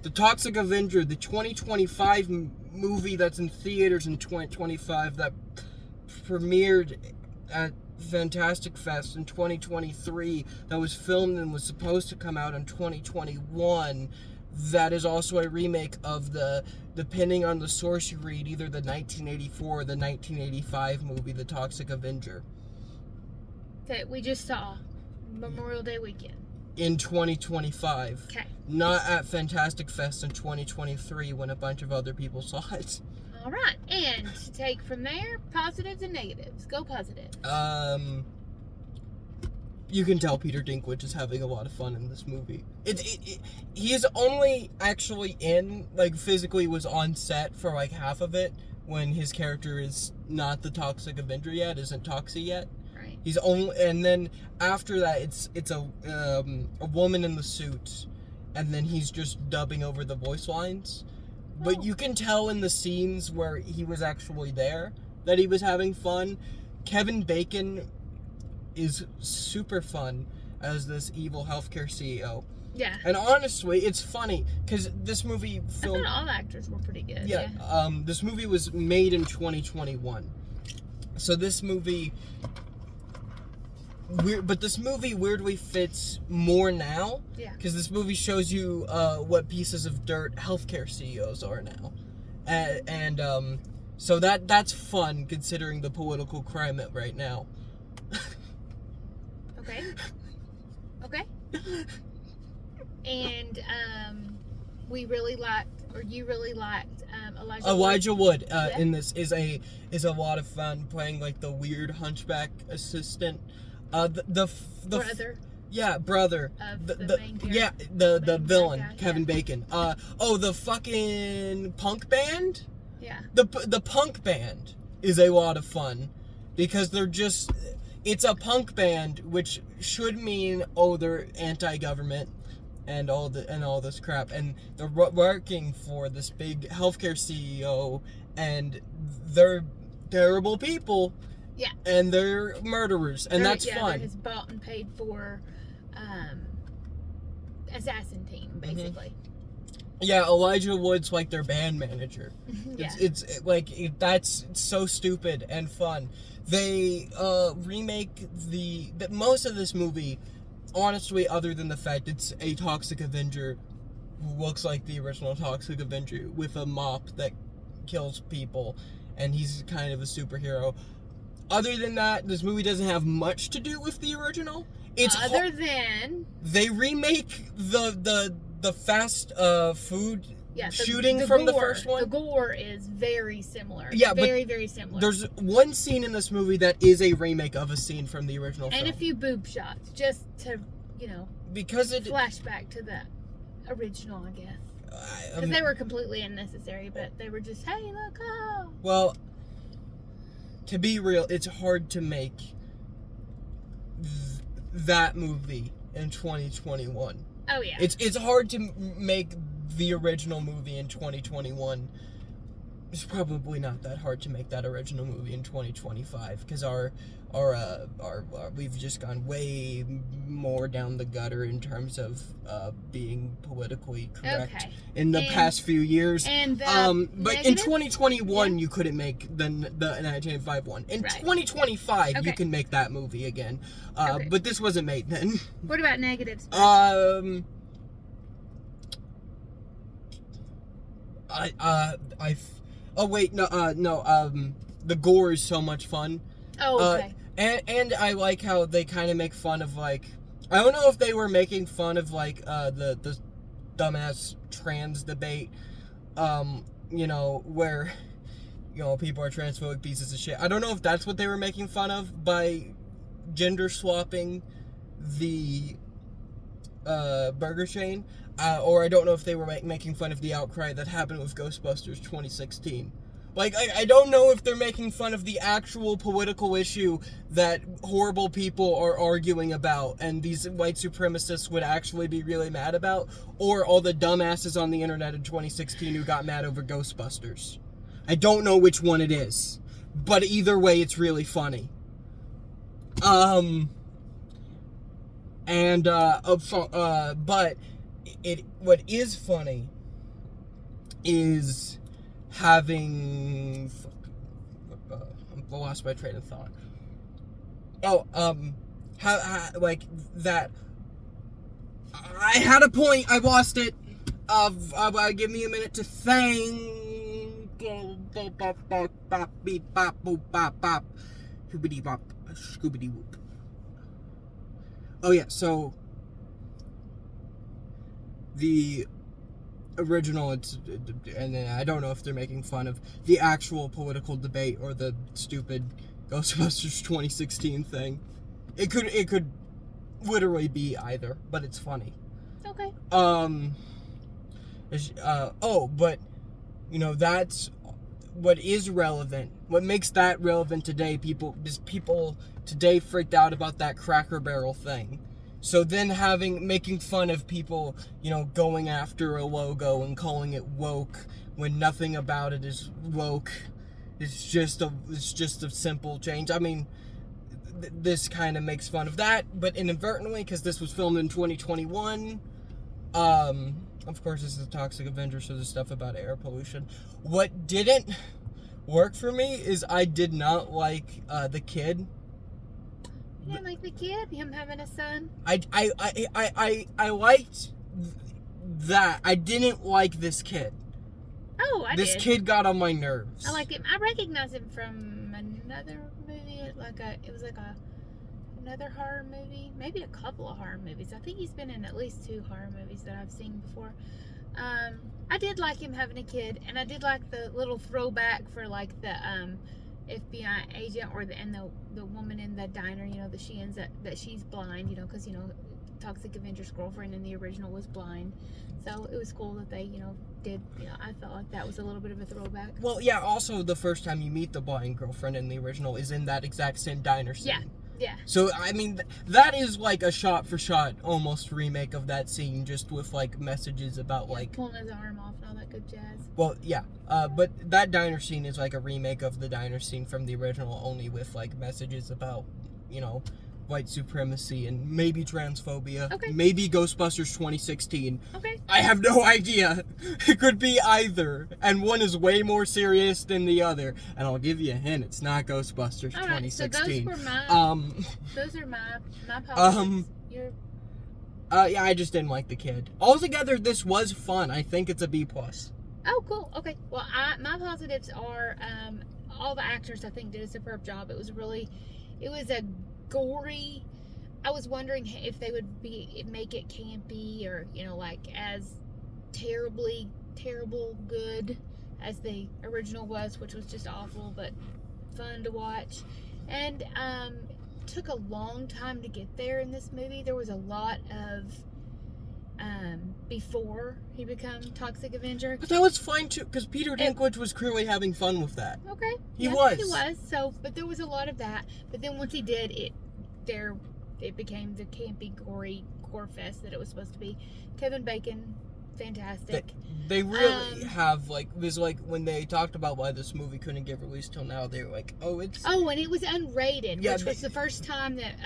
The Toxic Avenger, the 2025 movie that's in theaters in 2025 that premiered at Fantastic Fest in 2023, that was filmed and was supposed to come out in 2021. That is also a remake of depending on the source you read, either the 1984 or the 1985 movie, The Toxic Avenger. That we just saw Memorial Day weekend. In 2025. Okay. Not at Fantastic Fest in 2023 when a bunch of other people saw it. All right. And to take from there, positives and negatives. Go positive. You can tell Peter Dinklage is having a lot of fun in this movie. He is only actually physically was on set for like half of it when his character is not the Toxic Avenger yet, isn't Toxie yet. Right. He's only, and then after that, it's a woman in the suit, and then he's just dubbing over the voice lines. But you can tell in the scenes where he was actually there that he was having fun. Kevin Bacon is super fun as this evil healthcare CEO. Yeah. And honestly, it's funny because this movie I thought all the actors were pretty good. Yeah. This movie was made in 2021, so this movie. But this movie weirdly fits more now. Yeah. Because this movie shows you what pieces of dirt healthcare CEOs are now, and so that's fun considering the political climate right now. Okay. Okay. And you really liked Elijah Wood Yeah. in this is a lot of fun, playing like the weird hunchback assistant. The brother. Yeah, brother. Of the main villain, guy, Kevin yeah. Bacon. The fucking punk band? Yeah. The punk band is a lot of fun because it's a punk band, which should mean they're anti-government and all this crap, and they're working for this big healthcare CEO, and they're terrible people. Yeah. And they're murderers, and that's fun. They're his bought and paid for assassin team, basically. Yeah, Elijah Wood's like their band manager. Yeah. That's so stupid and fun. They remake most of this movie, honestly, other than the fact it's a Toxic Avenger who looks like the original Toxic Avenger with a mop that kills people, and he's kind of a superhero. Other than that, this movie doesn't have much to do with the original. Than they remake the fast food shooting the from gore, the first one. The gore is very similar. Yeah, very, very similar. There's one scene in this movie that is a remake of a scene from the original film. And a few boob shots, just to, because it flashback to the original, I guess. Because they were completely unnecessary, but they were just, hey, look, oh. Well, to be real, it's hard to make that movie in 2021. Oh, yeah. It's hard to make the original movie in 2021. It's probably not that hard to make that original movie in 2025 because our we've just gone way more down the gutter in terms of being politically correct in the past few years. And but in 2021 you couldn't make the 1985 one. In 2025 you can make that movie again. But this wasn't made then. What about negatives? The gore is so much fun. Oh, okay. And I like how they kind of make fun of, like, I don't know if they were making fun of, like, the dumbass trans debate, where, people are transphobic pieces of shit. I don't know if that's what they were making fun of by gender swapping the burger chain, or I don't know if they were making fun of the outcry that happened with Ghostbusters 2016. Like, I don't know if they're making fun of the actual political issue that horrible people are arguing about and these white supremacists would actually be really mad about, or all the dumbasses on the internet in 2016 who got mad over Ghostbusters. I don't know which one it is, but either way, it's really funny. But what is funny is having... I lost my train of thought. Oh, like, that... I had a point, I lost it. Give me a minute to think. Beep bop boop bop bop. Hoobity bop. Scoobity whoop. Oh yeah, so the original, and then I don't know if they're making fun of the actual political debate or the stupid Ghostbusters 2016 thing. It could literally be either, but it's funny. Okay. But that's what is relevant. What makes that relevant today? People today freaked out about that Cracker Barrel thing. So then making fun of people, going after a logo and calling it woke when nothing about it is woke. It's just a simple change. I mean, this kind of makes fun of that, but inadvertently, because this was filmed in 2021. Of course, this is the Toxic Avenger, so there's stuff about air pollution. What didn't work for me is I did not like the kid. You didn't like the kid? Him having a son? I liked that. I didn't like this kid. Oh, I did. This kid got on my nerves. I like him. I recognize him from another movie. It was another horror movie. Maybe a couple of horror movies. I think he's been in at least 2 horror movies that I've seen before. I did like him having a kid, and I did like the little throwback for like the FBI agent or the woman in the diner. That she ends up that she's blind. Because Toxic Avenger's girlfriend in the original was blind. So it was cool that they did. I felt like that was a little bit of a throwback. Well, yeah. Also, the first time you meet the blind girlfriend in the original is in that exact same diner scene. Yeah. Yeah. So, I mean, that is like a shot-for-shot almost remake of that scene, just with, like, messages about, like... pulling his arm off and all that good jazz. Well, yeah. But that diner scene is, like, a remake of the diner scene from the original, only with, like, messages about, white supremacy and maybe transphobia. Okay. Maybe Ghostbusters 2016. Okay. I have no idea. It could be either. And one is way more serious than the other. And I'll give you a hint. It's not Ghostbusters 2016. So those are my policies. Yeah, I just didn't like the kid. Altogether, this was fun. I think it's a B+. Oh, cool. Okay. Well, my positives are all the actors, I think, did a superb job. It was a gory. I was wondering if they would make it campy or as terrible good as the original was, which was just awful but fun to watch. And took a long time to get there in this movie. There was a lot of before he became Toxic Avenger. But that was fine too, because Peter Dinklage was clearly having fun with that. Okay. He was. So, but there was a lot of that. But then once he did it, it became the campy, gory gore fest that it was supposed to be. Kevin Bacon, fantastic. They really have, like, this, like, when they talked about why this movie couldn't get released till now, they were like, and it was unrated, which was the first time that,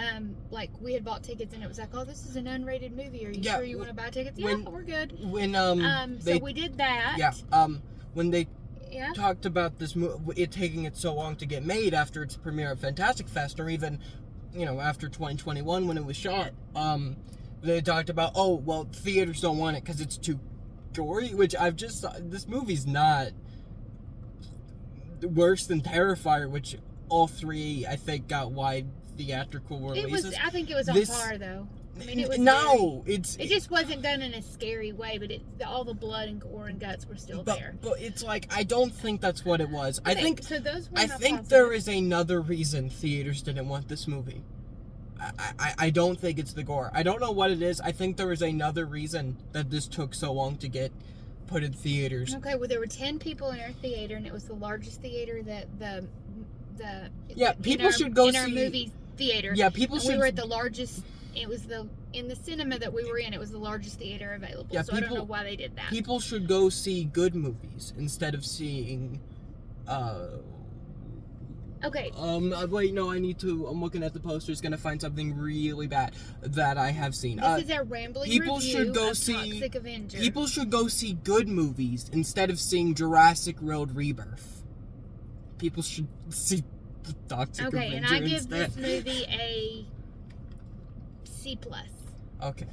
we had bought tickets and it was like, oh, this is an unrated movie. Are you sure you want to buy tickets? Yeah, we're good. So we did that. Yeah, when they talked about this movie, it taking it so long to get made after its premiere at Fantastic Fest, or even, after 2021 when it was shot, they talked about, theaters don't want it because it's too gory, which this movie's not worse than Terrifier, which all 3, I think, got wide theatrical releases. I think it was on par, though. I mean, it was it just wasn't done in a scary way, but all the blood and gore and guts were still there. But it's like, I don't think that's what it was. Okay, I think there is another reason theaters didn't want this movie. I don't think it's the gore. I don't know what it is. I think there was another reason that this took so long to get put in theaters. Okay, well, there were 10 people in our theater, and it was the largest theater that people should go see in our movie theater. Yeah, people should. We were at the largest. It was in the cinema that we were in. It was the largest theater available. Yeah, I don't know why they did that. People should go see good movies instead of seeing Okay. Wait, no, I need to. I'm looking at the posters, gonna find something really bad that I have seen. This is a rambling people review should go of see. Toxic Avenger. People should go see good movies instead of seeing Jurassic World Rebirth. People should see Toxic Avenger and I give instead. this movie a C+. Okay.